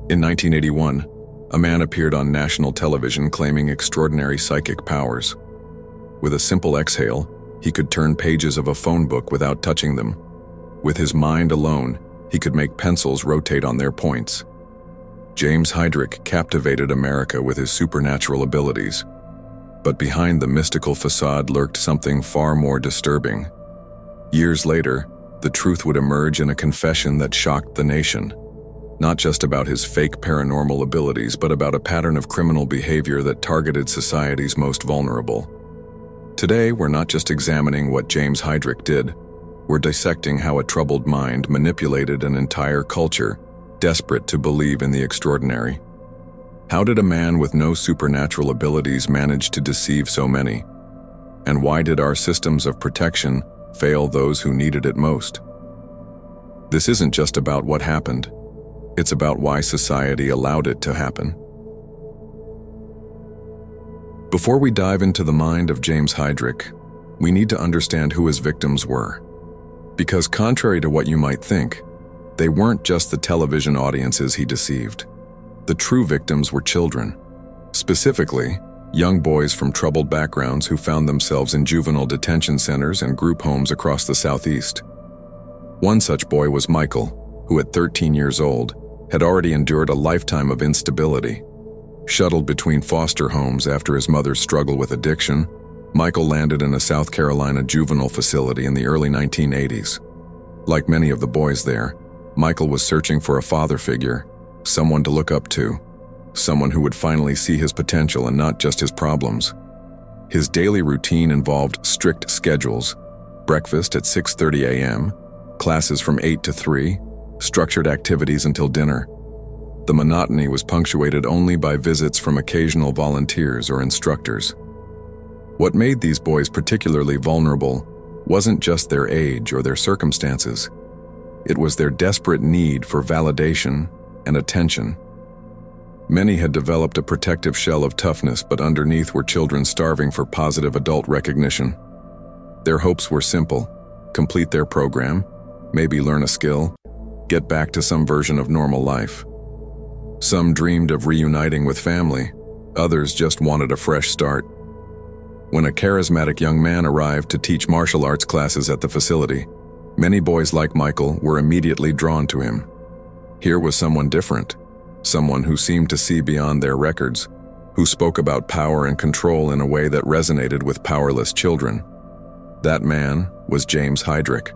In 1981, a man appeared on national television claiming extraordinary psychic powers. With a simple exhale, he could turn pages of a phone book without touching them. With his mind alone, he could make pencils rotate on their points. James Hydrick captivated America with his supernatural abilities. But behind the mystical facade lurked something far more disturbing. Years later, the truth would emerge in a confession that shocked the nation. Not just about his fake paranormal abilities, but about a pattern of criminal behavior that targeted society's most vulnerable. Today, we're not just examining what James Hydrick did, we're dissecting how a troubled mind manipulated an entire culture, desperate to believe in the extraordinary. How did a man with no supernatural abilities manage to deceive so many? And why did our systems of protection fail those who needed it most? This isn't just about what happened. It's about why society allowed it to happen. Before we dive into the mind of James Hydrick, we need to understand who his victims were. Because contrary to what you might think, they weren't just the television audiences he deceived. The true victims were children. Specifically, young boys from troubled backgrounds who found themselves in juvenile detention centers and group homes across the Southeast. One such boy was Michael, who at 13 years old, had already endured a lifetime of instability. Shuttled between foster homes after his mother's struggle with addiction, Michael landed in a South Carolina juvenile facility in the early 1980s. Like many of the boys there, Michael was searching for a father figure, someone to look up to, someone who would finally see his potential and not just his problems. His daily routine involved strict schedules: breakfast at 6:30 a.m., classes from 8 to 3, structured activities until dinner. The monotony was punctuated only by visits from occasional volunteers or instructors. What made these boys particularly vulnerable wasn't just their age or their circumstances. It was their desperate need for validation and attention. Many had developed a protective shell of toughness, but underneath were children starving for positive adult recognition. Their hopes were simple: complete their program, maybe learn a skill, get back to some version of normal life. Some dreamed of reuniting with family, others just wanted a fresh start. When a charismatic young man arrived to teach martial arts classes at the facility, many boys like Michael were immediately drawn to him. Here was someone different, someone who seemed to see beyond their records, who spoke about power and control in a way that resonated with powerless children. That man was James Hydrick.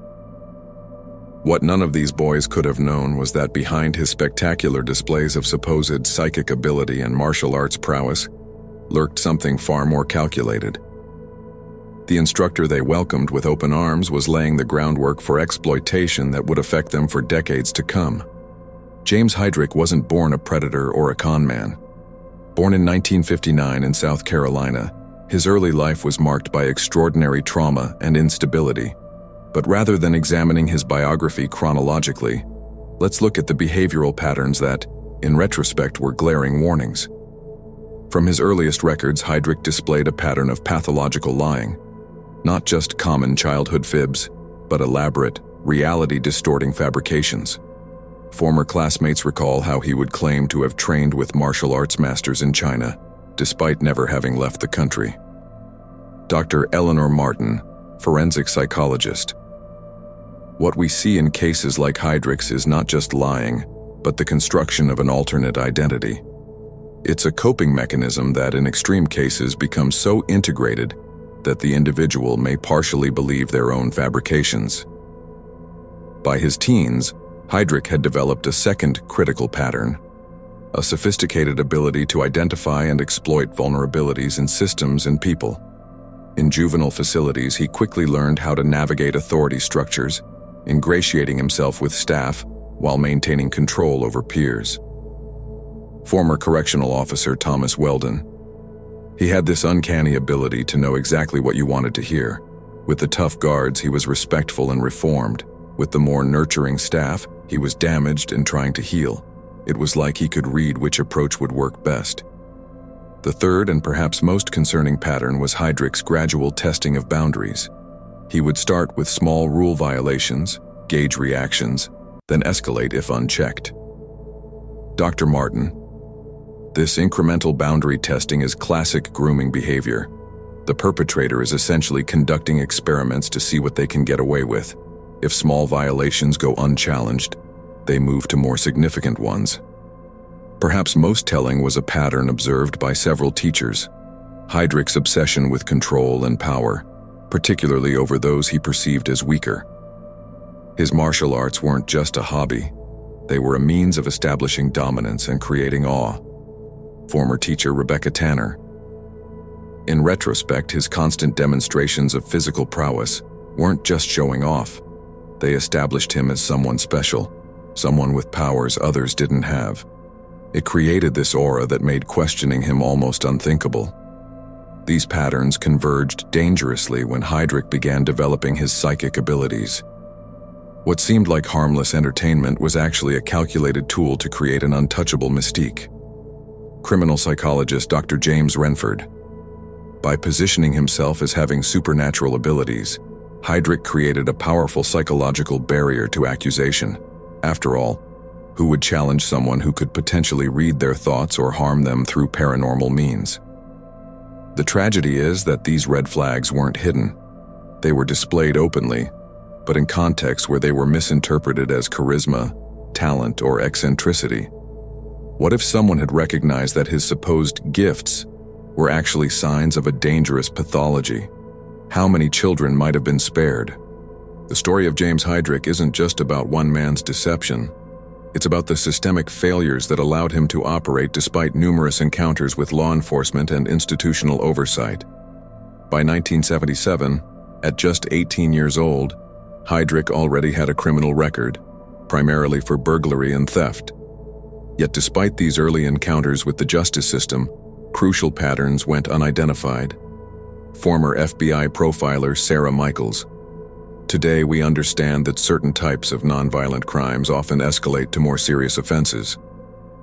What none of these boys could have known was that behind his spectacular displays of supposed psychic ability and martial arts prowess lurked something far more calculated. The instructor they welcomed with open arms was laying the groundwork for exploitation that would affect them for decades to come. James Hydrick wasn't born a predator or a con man. Born in 1959 in South Carolina, his early life was marked by extraordinary trauma and instability. But rather than examining his biography chronologically, let's look at the behavioral patterns that, in retrospect, were glaring warnings. From his earliest records, Hydrick displayed a pattern of pathological lying. Not just common childhood fibs, but elaborate, reality-distorting fabrications. Former classmates recall how he would claim to have trained with martial arts masters in China, despite never having left the country. Dr. Eleanor Martin, forensic psychologist. What we see in cases like Hydrick's is not just lying, but the construction of an alternate identity. It's a coping mechanism that, in extreme cases, becomes so integrated that the individual may partially believe their own fabrications. By his teens, Hydrick had developed a second critical pattern: a sophisticated ability to identify and exploit vulnerabilities in systems and people. In juvenile facilities, he quickly learned how to navigate authority structures, ingratiating himself with staff while maintaining control over peers. Former correctional officer Thomas Weldon. He had this uncanny ability to know exactly what you wanted to hear. With the tough guards, he was respectful and reformed. With the more nurturing staff, he was damaged and trying to heal. It was like he could read which approach would work best. The third and perhaps most concerning pattern was Hydrick's gradual testing of boundaries. He would start with small rule violations, gauge reactions, then escalate if unchecked. Dr. Martin, this incremental boundary testing is classic grooming behavior. The perpetrator is essentially conducting experiments to see what they can get away with. If small violations go unchallenged, they move to more significant ones. Perhaps most telling was a pattern observed by several teachers. Hydrick's obsession with control and power, particularly over those he perceived as weaker. His martial arts weren't just a hobby. They were a means of establishing dominance and creating awe. Former teacher Rebecca Tanner. In retrospect, his constant demonstrations of physical prowess weren't just showing off. They established him as someone special, someone with powers others didn't have. It created this aura that made questioning him almost unthinkable. These patterns converged dangerously when Hydrick began developing his psychic abilities. What seemed like harmless entertainment was actually a calculated tool to create an untouchable mystique. Criminal psychologist Dr. James Renford. By positioning himself as having supernatural abilities, Hydrick created a powerful psychological barrier to accusation. After all, who would challenge someone who could potentially read their thoughts or harm them through paranormal means? The tragedy is that these red flags weren't hidden. They were displayed openly, but in contexts where they were misinterpreted as charisma, talent, or eccentricity. What if someone had recognized that his supposed gifts were actually signs of a dangerous pathology? How many children might have been spared? The story of James Hydrick isn't just about one man's deception. It's about the systemic failures that allowed him to operate despite numerous encounters with law enforcement and institutional oversight. By 1977, at just 18 years old, Hydrick already had a criminal record, primarily for burglary and theft. Yet despite these early encounters with the justice system, crucial patterns went unidentified. Former FBI profiler Sarah Michaels. Today we understand that certain types of nonviolent crimes often escalate to more serious offenses.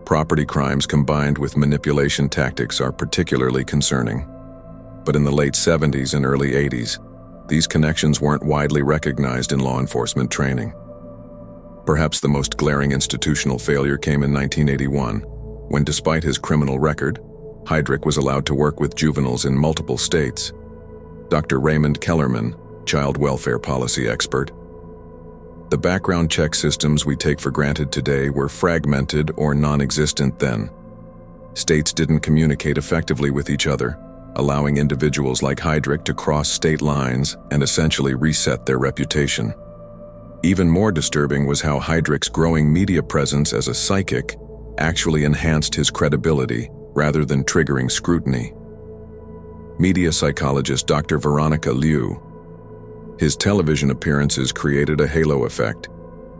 Property crimes combined with manipulation tactics are particularly concerning. But in the late 70s and early 80s, these connections weren't widely recognized in law enforcement training. Perhaps the most glaring institutional failure came in 1981, when despite his criminal record, Hydrick was allowed to work with juveniles in multiple states. Dr. Raymond Kellerman, child welfare policy expert. The background check systems we take for granted today were fragmented or non-existent then. States didn't communicate effectively with each other, allowing individuals like Hydrick to cross state lines and essentially reset their reputation. Even more disturbing was how Hydrick's growing media presence as a psychic actually enhanced his credibility rather than triggering scrutiny. Media psychologist Dr. Veronica Liu. His television appearances created a halo effect.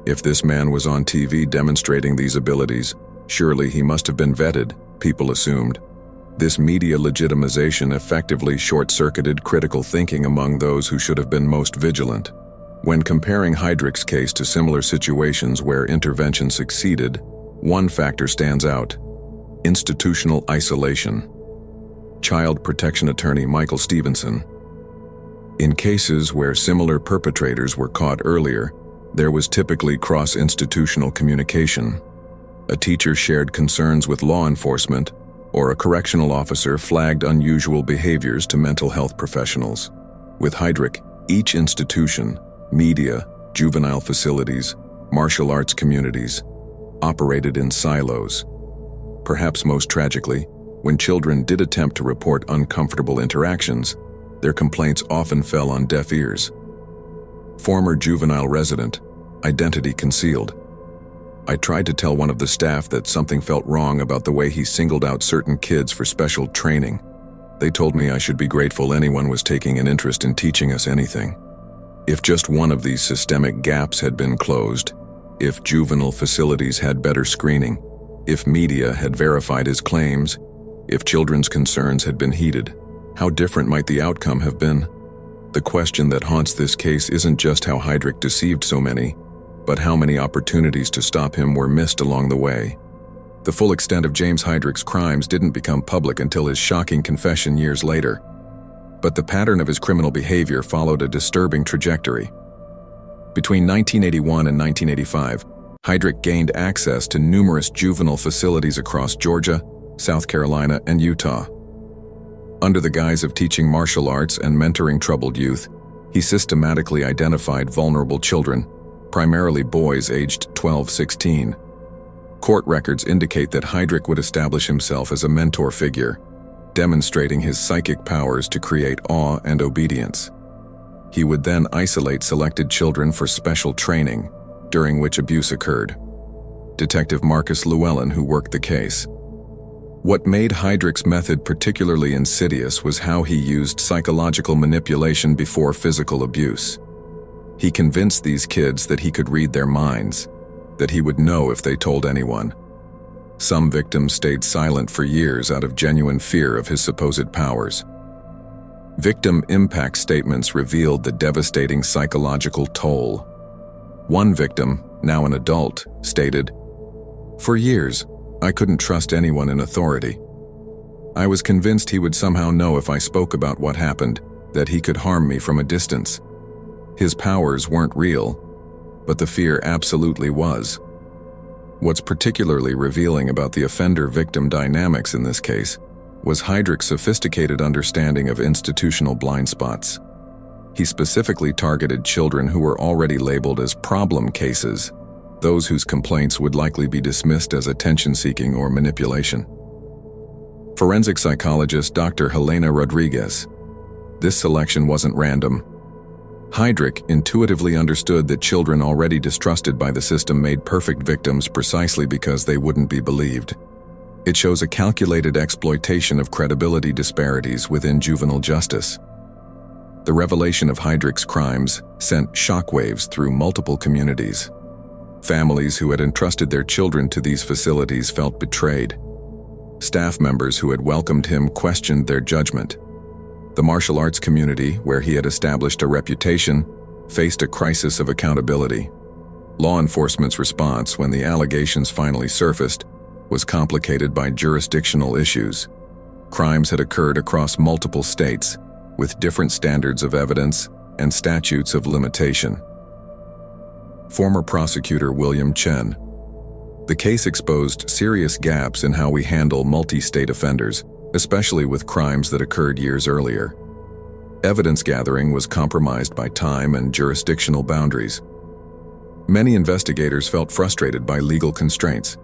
If this man was on TV demonstrating these abilities, surely he must have been vetted, people assumed. This media legitimization effectively short-circuited critical thinking among those who should have been most vigilant. When comparing Hydrick's case to similar situations where intervention succeeded, one factor stands out: institutional isolation. Child protection attorney Michael Stevenson. In cases where similar perpetrators were caught earlier, there was typically cross-institutional communication. A teacher shared concerns with law enforcement, or a correctional officer flagged unusual behaviors to mental health professionals. With Hydrick, each institution, media, juvenile facilities, martial arts communities, operated in silos. Perhaps most tragically, when children did attempt to report uncomfortable interactions, their complaints often fell on deaf ears. Former juvenile resident, identity concealed. I tried to tell one of the staff that something felt wrong about the way he singled out certain kids for special training. They told me I should be grateful anyone was taking an interest in teaching us anything. If just one of these systemic gaps had been closed, if juvenile facilities had better screening, if media had verified his claims, if children's concerns had been heeded, how different might the outcome have been? The question that haunts this case isn't just how Hydrick deceived so many, but how many opportunities to stop him were missed along the way. The full extent of James Hydrick's crimes didn't become public until his shocking confession years later. But the pattern of his criminal behavior followed a disturbing trajectory. Between 1981 and 1985, Hydrick gained access to numerous juvenile facilities across Georgia, South Carolina, and Utah. Under the guise of teaching martial arts and mentoring troubled youth, he systematically identified vulnerable children, primarily boys aged 12-16. Court records indicate that Hydrick would establish himself as a mentor figure, demonstrating his psychic powers to create awe and obedience. He would then isolate selected children for special training, during which abuse occurred. Detective Marcus Llewellyn, who worked the case. What made Hydrick's method particularly insidious was how he used psychological manipulation before physical abuse. He convinced these kids that he could read their minds, that he would know if they told anyone. Some victims stayed silent for years out of genuine fear of his supposed powers. Victim impact statements revealed the devastating psychological toll. One victim, now an adult, stated, "For years, I couldn't trust anyone in authority. I was convinced he would somehow know if I spoke about what happened, that he could harm me from a distance. His powers weren't real, but the fear absolutely was." What's particularly revealing about the offender-victim dynamics in this case was Hydrick's sophisticated understanding of institutional blind spots. He specifically targeted children who were already labeled as problem cases, those whose complaints would likely be dismissed as attention-seeking or manipulation. Forensic psychologist Dr. Helena Rodriguez. This selection wasn't random. Hydrick intuitively understood that children already distrusted by the system made perfect victims precisely because they wouldn't be believed. It shows a calculated exploitation of credibility disparities within juvenile justice. The revelation of Hydrick's crimes sent shockwaves through multiple communities. Families who had entrusted their children to these facilities felt betrayed. Staff members who had welcomed him questioned their judgment. The martial arts community, where he had established a reputation, faced a crisis of accountability. Law enforcement's response, when the allegations finally surfaced, was complicated by jurisdictional issues. Crimes had occurred across multiple states, with different standards of evidence and statutes of limitation. Former prosecutor William Chen. The case exposed serious gaps in how we handle multi-state offenders, especially with crimes that occurred years earlier. Evidence gathering was compromised by time and jurisdictional boundaries. Many investigators felt frustrated by legal constraints.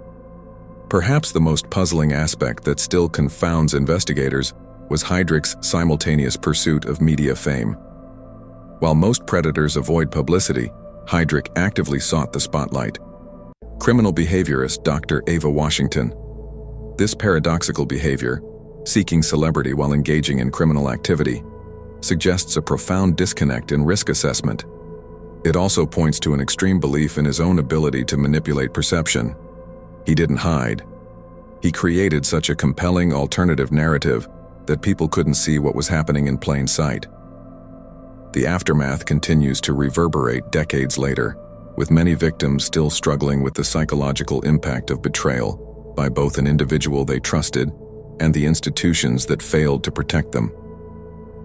Perhaps the most puzzling aspect that still confounds investigators was Hydrick's simultaneous pursuit of media fame. While most predators avoid publicity, Hydrick actively sought the spotlight. Criminal behaviorist Dr. Ava Washington. This paradoxical behavior, seeking celebrity while engaging in criminal activity, suggests a profound disconnect in risk assessment. It also points to an extreme belief in his own ability to manipulate perception. He didn't hide. He created such a compelling alternative narrative that people couldn't see what was happening in plain sight. The aftermath continues to reverberate decades later, with many victims still struggling with the psychological impact of betrayal by both an individual they trusted and the institutions that failed to protect them.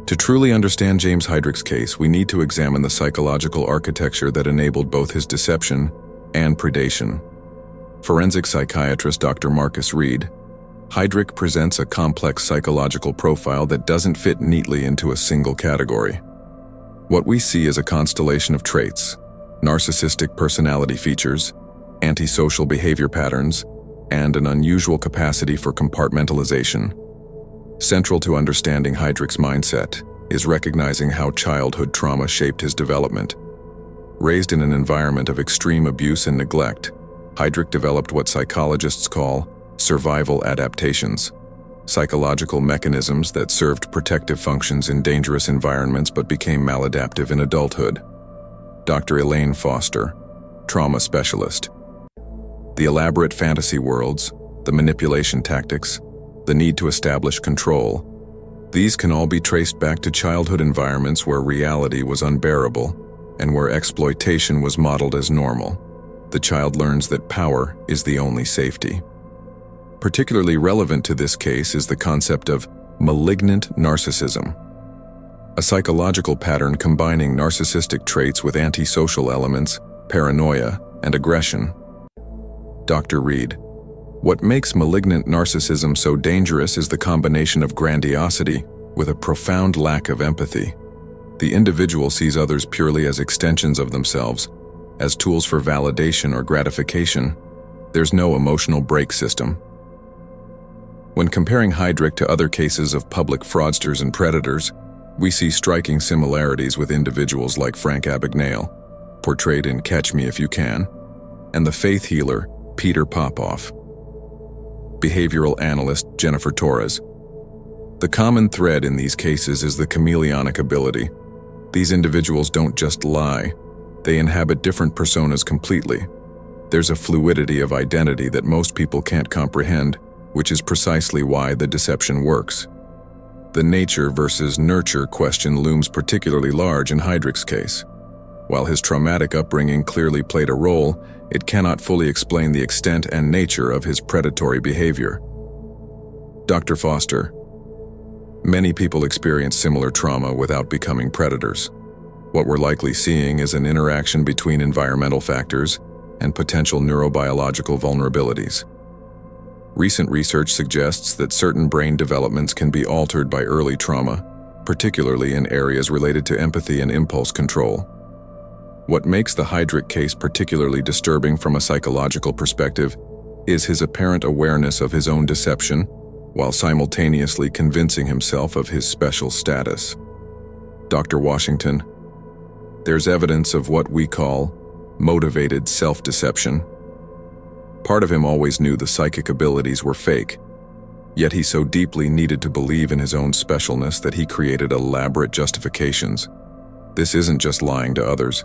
To truly understand James Hydrick's case, we need to examine the psychological architecture that enabled both his deception and predation. Forensic psychiatrist Dr. Marcus Reed. Hydrick presents a complex psychological profile that doesn't fit neatly into a single category. What we see is a constellation of traits: narcissistic personality features, antisocial behavior patterns, and an unusual capacity for compartmentalization. Central to understanding Hydrick's mindset is recognizing how childhood trauma shaped his development. Raised in an environment of extreme abuse and neglect, Hydrick developed what psychologists call survival adaptations, psychological mechanisms that served protective functions in dangerous environments but became maladaptive in adulthood. Dr. Elaine Foster, trauma specialist. The elaborate fantasy worlds, the manipulation tactics, the need to establish control, these can all be traced back to childhood environments where reality was unbearable and where exploitation was modeled as normal. The child learns that power is the only safety. Particularly relevant to this case is the concept of malignant narcissism, a psychological pattern combining narcissistic traits with antisocial elements, paranoia, and aggression. Dr. Reed, what makes malignant narcissism so dangerous is the combination of grandiosity with a profound lack of empathy. The individual sees others purely as extensions of themselves, as tools for validation or gratification. There's no emotional brake system. When comparing Hydrick to other cases of public fraudsters and predators, we see striking similarities with individuals like Frank Abagnale, portrayed in Catch Me If You Can, and the faith healer, Peter Popoff. Behavioral analyst, Jennifer Torres. The common thread in these cases is the chameleonic ability. These individuals don't just lie, they inhabit different personas completely. There's a fluidity of identity that most people can't comprehend, which is precisely why the deception works. The nature versus nurture question looms particularly large in Hydrick's case. While his traumatic upbringing clearly played a role, it cannot fully explain the extent and nature of his predatory behavior. Dr. Foster. Many people experience similar trauma without becoming predators. What we're likely seeing is an interaction between environmental factors and potential neurobiological vulnerabilities. Recent research suggests that certain brain developments can be altered by early trauma, particularly in areas related to empathy and impulse control. What makes the Hydrick case particularly disturbing from a psychological perspective is his apparent awareness of his own deception, while simultaneously convincing himself of his special status. Dr. Washington. There's evidence of what we call motivated self-deception. Part of him always knew the psychic abilities were fake, yet he so deeply needed to believe in his own specialness that he created elaborate justifications. This isn't just lying to others,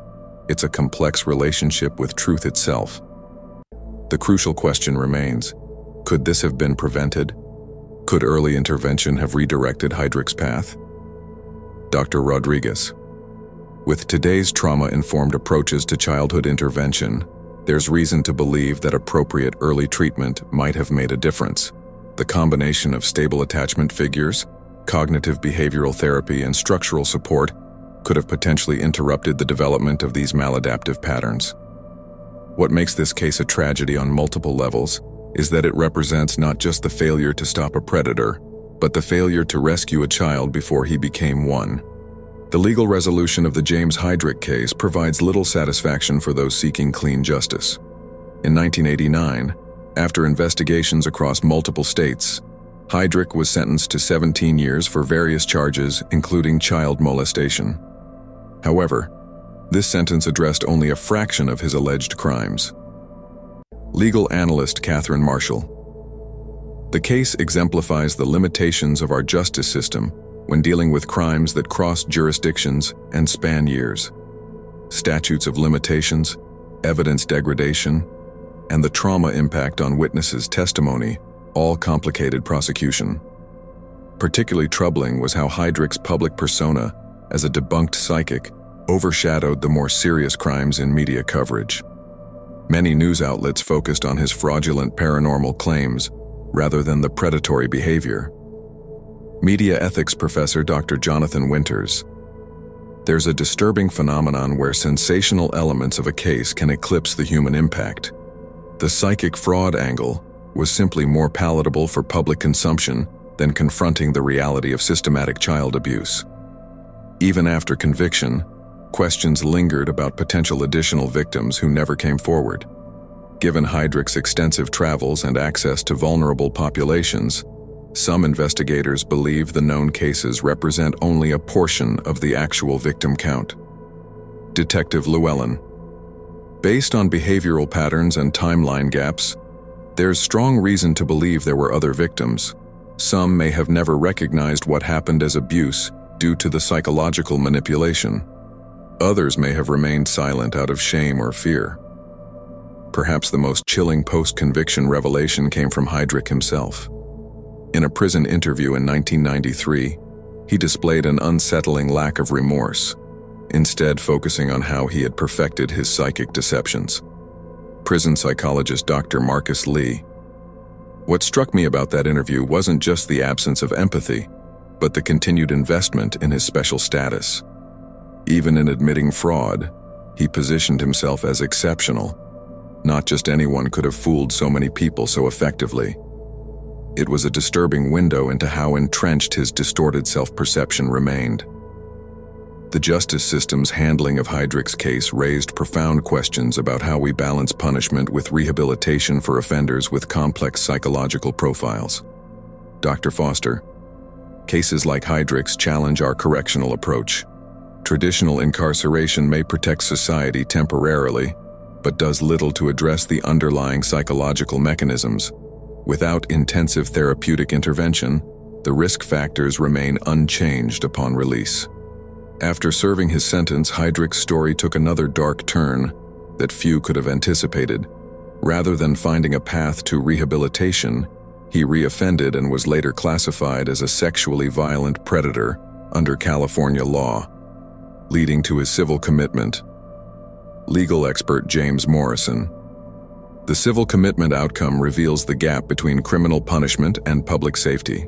it's a complex relationship with truth itself. The crucial question remains, could this have been prevented? Could early intervention have redirected Hydrick's path? Dr. Rodriguez. With today's trauma-informed approaches to childhood intervention, there's reason to believe that appropriate early treatment might have made a difference. The combination of stable attachment figures, cognitive behavioral therapy, and structural support could have potentially interrupted the development of these maladaptive patterns. What makes this case a tragedy on multiple levels is that it represents not just the failure to stop a predator, but the failure to rescue a child before he became one. The legal resolution of the James Hydrick case provides little satisfaction for those seeking clean justice. In 1989, after investigations across multiple states, Hydrick was sentenced to 17 years for various charges, including child molestation. However, this sentence addressed only a fraction of his alleged crimes. Legal analyst Catherine Marshall. The case exemplifies the limitations of our justice system when dealing with crimes that cross jurisdictions and span years. Statutes of limitations, evidence degradation, and the trauma impact on witnesses' testimony all complicated prosecution. Particularly troubling was how Hydrick's public persona as a debunked psychic overshadowed the more serious crimes in media coverage. Many news outlets focused on his fraudulent paranormal claims rather than the predatory behavior. Media ethics professor Dr. Jonathan Winters. There's a disturbing phenomenon where sensational elements of a case can eclipse the human impact. The psychic fraud angle was simply more palatable for public consumption than confronting the reality of systematic child abuse. Even after conviction, questions lingered about potential additional victims who never came forward. Given Hydrick's extensive travels and access to vulnerable populations, some investigators believe the known cases represent only a portion of the actual victim count. Detective Llewellyn. Based on behavioral patterns and timeline gaps, there's strong reason to believe there were other victims. Some may have never recognized what happened as abuse due to the psychological manipulation. Others may have remained silent out of shame or fear. Perhaps the most chilling post-conviction revelation came from Hydrick himself. In a prison interview in 1993, he displayed an unsettling lack of remorse, instead focusing on how he had perfected his psychic deceptions. Prison psychologist Dr. Marcus Lee. What struck me about that interview wasn't just the absence of empathy, but the continued investment in his special status. Even in admitting fraud, he positioned himself as exceptional, Not just anyone could have fooled so many people so effectively. It was a disturbing window into how entrenched his distorted self-perception remained. The justice system's handling of Hydrick's case raised profound questions about how we balance punishment with rehabilitation for offenders with complex psychological profiles. Dr. Foster, cases like Hydrick's challenge our correctional approach. Traditional incarceration may protect society temporarily, but does little to address the underlying psychological mechanisms. Without intensive therapeutic intervention, the risk factors remain unchanged upon release. After serving his sentence, Hydrick's story took another dark turn that few could have anticipated. Rather than finding a path to rehabilitation, he reoffended and was later classified as a sexually violent predator under California law, leading to his civil commitment. Legal expert James Morrison. The civil commitment outcome reveals the gap between criminal punishment and public safety.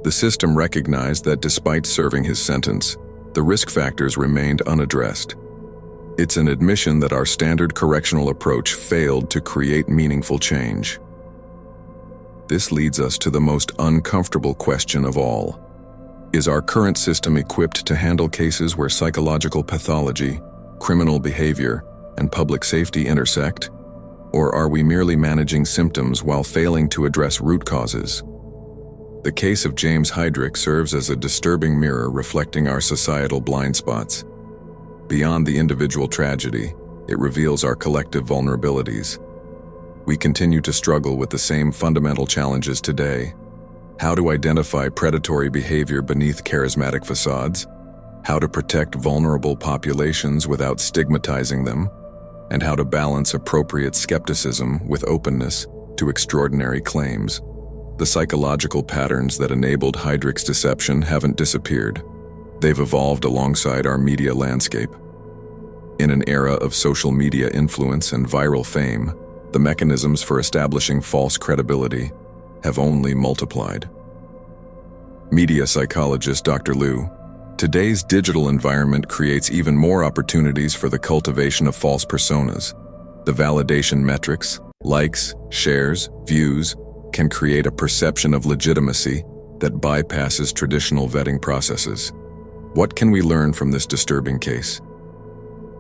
The system recognized that despite serving his sentence, the risk factors remained unaddressed. It's an admission that our standard correctional approach failed to create meaningful change. This leads us to the most uncomfortable question of all. Is our current system equipped to handle cases where psychological pathology, criminal behavior, and public safety intersect? Or are we merely managing symptoms while failing to address root causes? The case of James Hydrick serves as a disturbing mirror reflecting our societal blind spots. Beyond the individual tragedy, it reveals our collective vulnerabilities. We continue to struggle with the same fundamental challenges today. How to identify predatory behavior beneath charismatic facades, how to protect vulnerable populations without stigmatizing them, and how to balance appropriate skepticism with openness to extraordinary claims. The psychological patterns that enabled Hydrick's deception haven't disappeared. They've evolved alongside our media landscape. In an era of social media influence and viral fame, the mechanisms for establishing false credibility have only multiplied. Media psychologist Dr. Liu, today's digital environment creates even more opportunities for the cultivation of false personas. The validation metrics, likes, shares, views, can create a perception of legitimacy that bypasses traditional vetting processes. What can we learn from this disturbing case?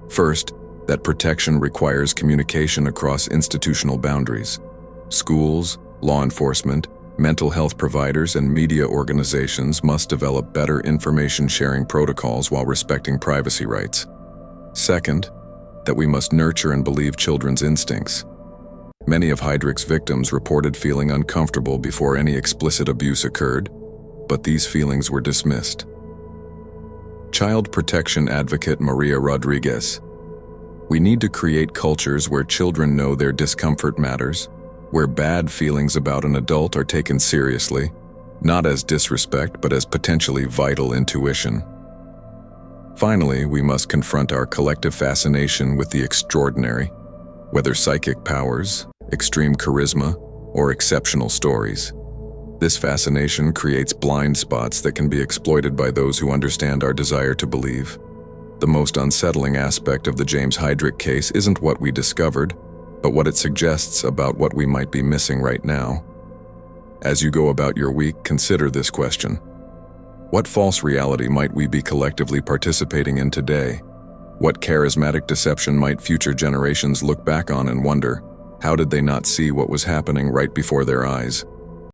First, that protection requires communication across institutional boundaries. Schools, law enforcement, mental health providers, and media organizations must develop better information sharing protocols while respecting privacy rights. Second, that we must nurture and believe children's instincts. Many of Hydrick's victims reported feeling uncomfortable before any explicit abuse occurred, but these feelings were dismissed. Child protection advocate Maria Rodriguez. We need to create cultures where children know their discomfort matters, where bad feelings about an adult are taken seriously, not as disrespect but as potentially vital intuition. Finally, we must confront our collective fascination with the extraordinary, whether psychic powers, extreme charisma, or exceptional stories. This fascination creates blind spots that can be exploited by those who understand our desire to believe. The most unsettling aspect of the James Hydrick case isn't what we discovered, but what it suggests about what we might be missing right now. As you go about your week, consider this question. What false reality might we be collectively participating in today? What charismatic deception might future generations look back on and wonder, how did they not see what was happening right before their eyes?